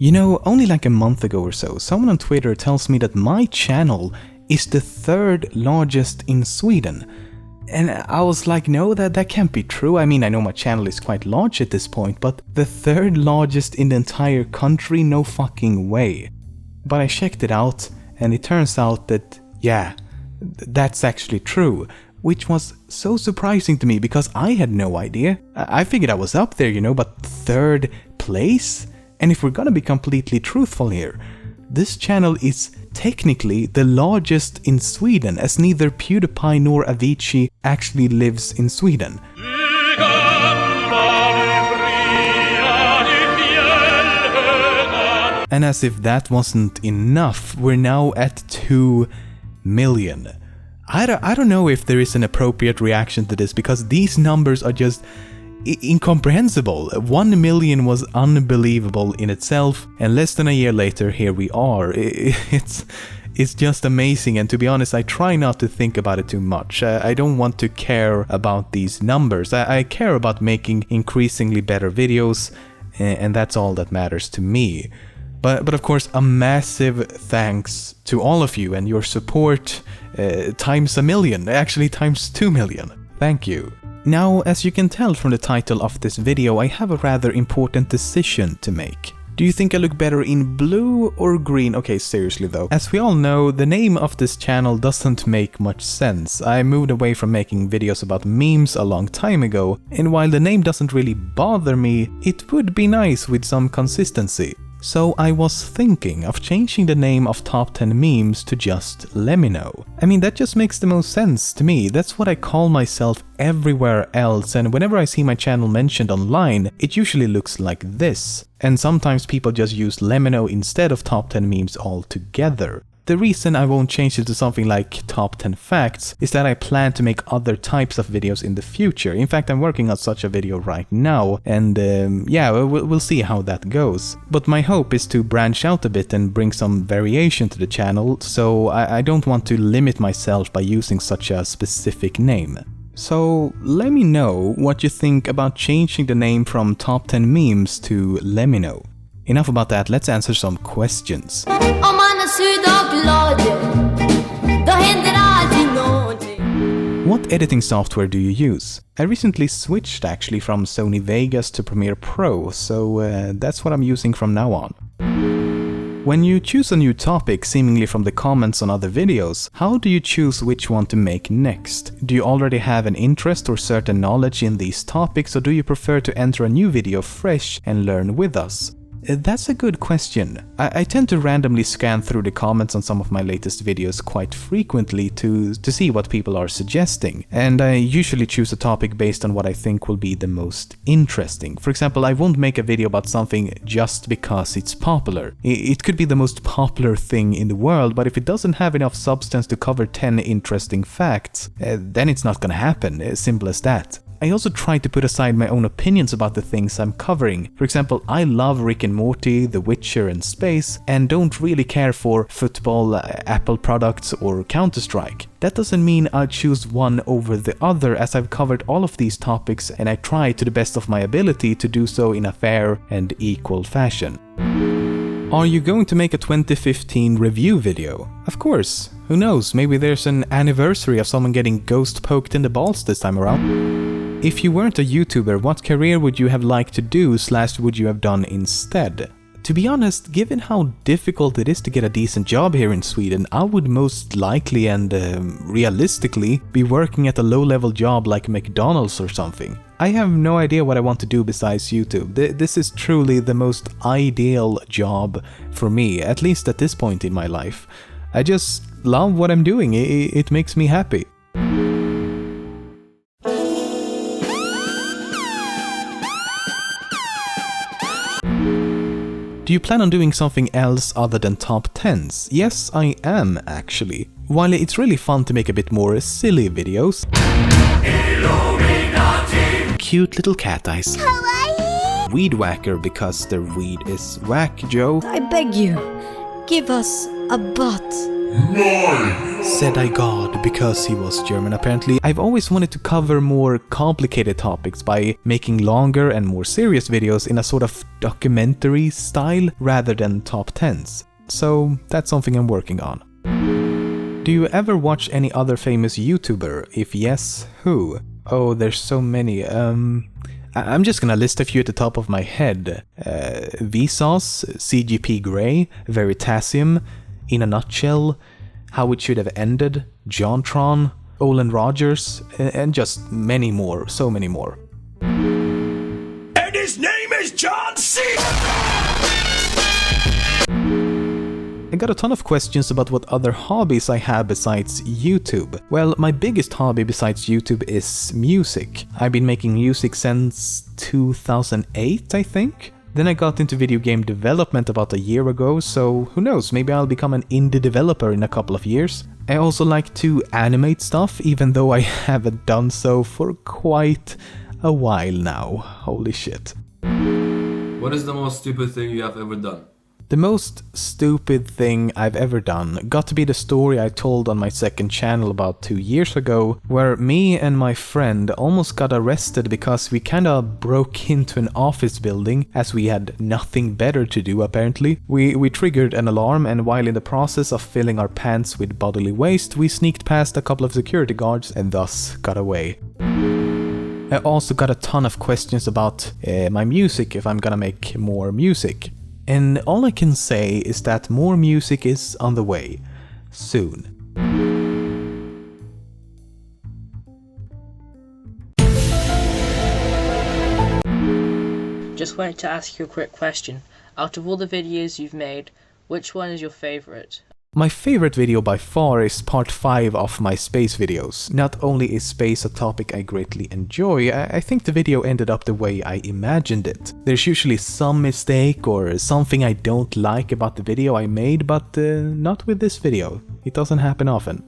You know, only like a month ago or so, someone on Twitter tells me that my channel is the 3rd largest in Sweden. And I was like, no, that can't be true. I mean, I know my channel is quite large at this point, but the 3rd largest in the entire country? No fucking way. But I checked it out, and it turns out that, yeah, that's actually true. Which was so surprising to me, because I had no idea. I figured I was up there, you know, but 3rd place? And if we're gonna be completely truthful here, this channel is technically the largest in Sweden, as neither PewDiePie nor Avicii actually lives in Sweden. And as if that wasn't enough, we're now at 2 million. I don't know if there is an appropriate reaction to this, because these numbers are just incomprehensible. 1 million was unbelievable in itself, and less than a year later, here we are. It's just amazing, and to be honest, I try not to think about it too much. I don't want to care about these numbers. I care about making increasingly better videos, and that's all that matters to me. But of course, a massive thanks to all of you and your support, times a million, actually times 2 million. Thank you. Now, as you can tell from the title of this video, I have a rather important decision to make. Do you think I look better in blue or green? Okay, seriously though. As we all know, the name of this channel doesn't make much sense. I moved away from making videos about memes a long time ago, and while the name doesn't really bother me, it would be nice with some consistency. So I was thinking of changing the name of Top 10 Memes to just LEMMiNO. I mean, that just makes the most sense to me. That's what I call myself everywhere else, and whenever I see my channel mentioned online, it usually looks like this. And sometimes people just use LEMMiNO instead of Top 10 Memes altogether. The reason I won't change it to something like Top 10 Facts is that I plan to make other types of videos in the future. In fact, I'm working on such a video right now, and yeah, we'll see how that goes. But my hope is to branch out a bit and bring some variation to the channel, so I don't want to limit myself by using such a specific name. So let me know what you think about changing the name from Top 10 Memes to LEMMiNO. Enough about that, let's answer some questions. What editing software do you use? I recently switched actually from Sony Vegas to Premiere Pro, so that's what I'm using from now on. When you choose a new topic seemingly from the comments on other videos, how do you choose which one to make next? Do you already have an interest or certain knowledge in these topics, or do you prefer to enter a new video fresh and learn with us? That's a good question. I tend to randomly scan through the comments on some of my latest videos quite frequently to see what people are suggesting, and I usually choose a topic based on what I think will be the most interesting. For example, I won't make a video about something just because it's popular. It could be the most popular thing in the world, but if it doesn't have enough substance to cover 10 interesting facts, then it's not gonna happen, as simple as that. I also try to put aside my own opinions about the things I'm covering. For example, I love Rick and Morty, The Witcher and space, and don't really care for football, Apple products or Counter-Strike. That doesn't mean I'll choose one over the other, as I've covered all of these topics and I try to the best of my ability to do so in a fair and equal fashion. Are you going to make a 2015 review video? Of course. Who knows, maybe there's an anniversary of someone getting ghost poked in the balls this time around. If you weren't a YouTuber, what career would you have liked to do / would you have done instead? To be honest, given how difficult it is to get a decent job here in Sweden, I would most likely and realistically be working at a low-level job like McDonald's or something. I have no idea what I want to do besides YouTube. This is truly the most ideal job for me, at least at this point in my life. I just love what I'm doing, it makes me happy. Do you plan on doing something else other than top 10s? Yes, I am actually. While it's really fun to make a bit more silly videos. Illuminati. Cute little cat eyes. Kawaii. Weed whacker because their weed is whack, Joe. I beg you, give us a butt? Said I God because he was German apparently. I've always wanted to cover more complicated topics by making longer and more serious videos in a sort of documentary style rather than top 10s. So that's something I'm working on. Do you ever watch any other famous YouTuber? If yes, who? Oh, there's so many. I'm just gonna list a few at the top of my head. Vsauce, CGP Grey, Veritasium, In a Nutshell, How It Should Have Ended, Jontron, Olin Rogers, and just many more, so many more. And his name is John C. I got a ton of questions about what other hobbies I have besides YouTube. Well, my biggest hobby besides YouTube is music. I've been making music since 2008, I think. Then I got into video game development about a year ago, so who knows, maybe I'll become an indie developer in a couple of years. I also like to animate stuff, even though I haven't done so for quite a while now. Holy shit. What is the most stupid thing you have ever done? The most stupid thing I've ever done got to be the story I told on my second channel about 2 years ago, where me and my friend almost got arrested because we kinda broke into an office building as we had nothing better to do apparently. We triggered an alarm, and while in the process of filling our pants with bodily waste, we sneaked past a couple of security guards and thus got away. I also got a ton of questions about my music, if I'm gonna make more music. And all I can say is that more music is on the way. Soon. Just wanted to ask you a quick question. Out of all the videos you've made, which one is your favorite? My favorite video by far is part 5 of my space videos. Not only is space a topic I greatly enjoy, I think the video ended up the way I imagined it. There's usually some mistake or something I don't like about the video I made, but not with this video. It doesn't happen often.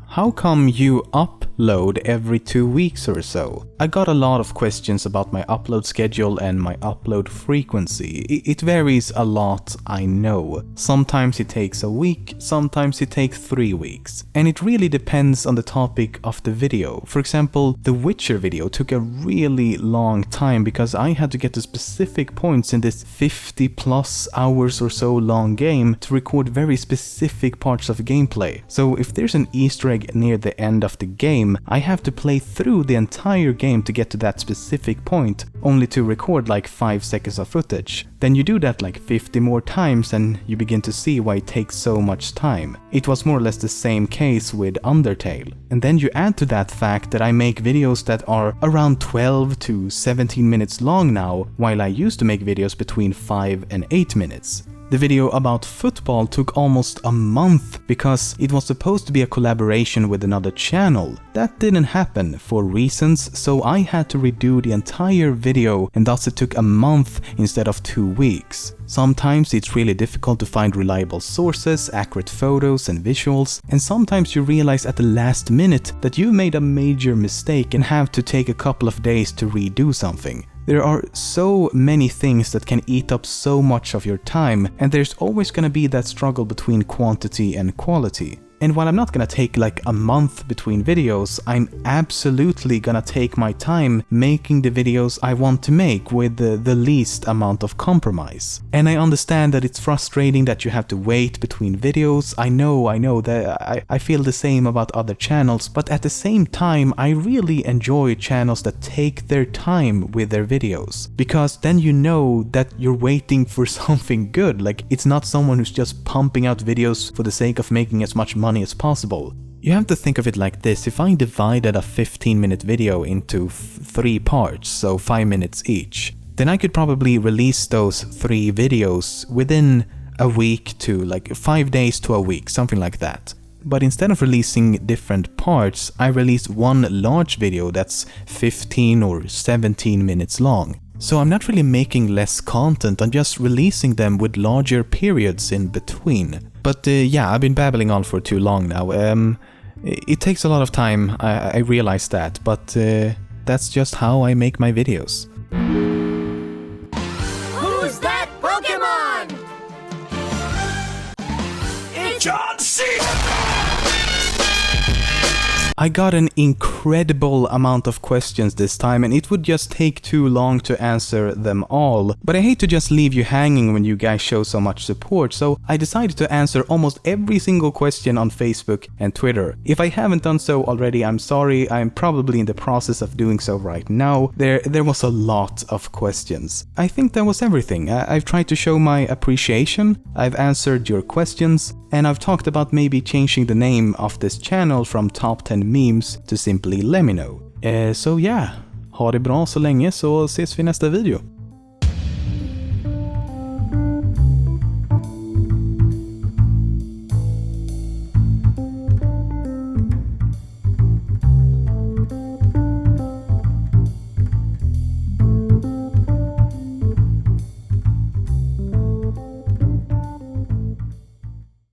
How come you upload every 2 weeks or so? I got a lot of questions about my upload schedule and my upload frequency. It varies a lot, I know. Sometimes it takes a week, sometimes it takes 3 weeks. And it really depends on the topic of the video. For example, the Witcher video took a really long time because I had to get to specific points in this 50 plus hours or so long game to record very specific parts of gameplay. So if there's an Easter egg near the end of the game, I have to play through the entire game to get to that specific point, only to record like 5 seconds of footage. Then you do that like 50 more times and you begin to see why it takes so much time. It was more or less the same case with Undertale. And then you add to that fact that I make videos that are around 12 to 17 minutes long now, while I used to make videos between 5 and 8 minutes. The video about football took almost a month because it was supposed to be a collaboration with another channel. That didn't happen for reasons, so I had to redo the entire video, and thus it took a month instead of 2 weeks. Sometimes it's really difficult to find reliable sources, accurate photos and visuals, and sometimes you realize at the last minute that you made a major mistake and have to take a couple of days to redo something. There are so many things that can eat up so much of your time, and there's always gonna be that struggle between quantity and quality. And while I'm not gonna take like a month between videos, I'm absolutely gonna take my time making the videos I want to make with the least amount of compromise. And I understand that it's frustrating that you have to wait between videos. I know that I feel the same about other channels, but at the same time, I really enjoy channels that take their time with their videos. Because then you know that you're waiting for something good. Like, it's not someone who's just pumping out videos for the sake of making as much money as possible. You have to think of it like this: if I divided a 15-minute video into 3 parts, so 5 minutes each, then I could probably release those 3 videos within a week to like 5 days to a week, something like that. But instead of releasing different parts, I release one large video that's 15 or 17 minutes long. So I'm not really making less content, I'm just releasing them with larger periods in between. But yeah, I've been babbling on for too long now. It takes a lot of time, I realize that, but that's just how I make my videos. Who's that Pokemon? John C. I got an incredible amount of questions this time, and it would just take too long to answer them all. But I hate to just leave you hanging when you guys show so much support, so I decided to answer almost every single question on Facebook and Twitter. If I haven't done so already, I'm sorry. I'm probably in the process of doing so right now. There was a lot of questions. I think that was everything. I've tried to show my appreciation, I've answered your questions, and I've talked about maybe changing the name of this channel from Top 10 Memes to simply LEMMiNO. Så ja, ha det bra så länge så ses vi i nästa video.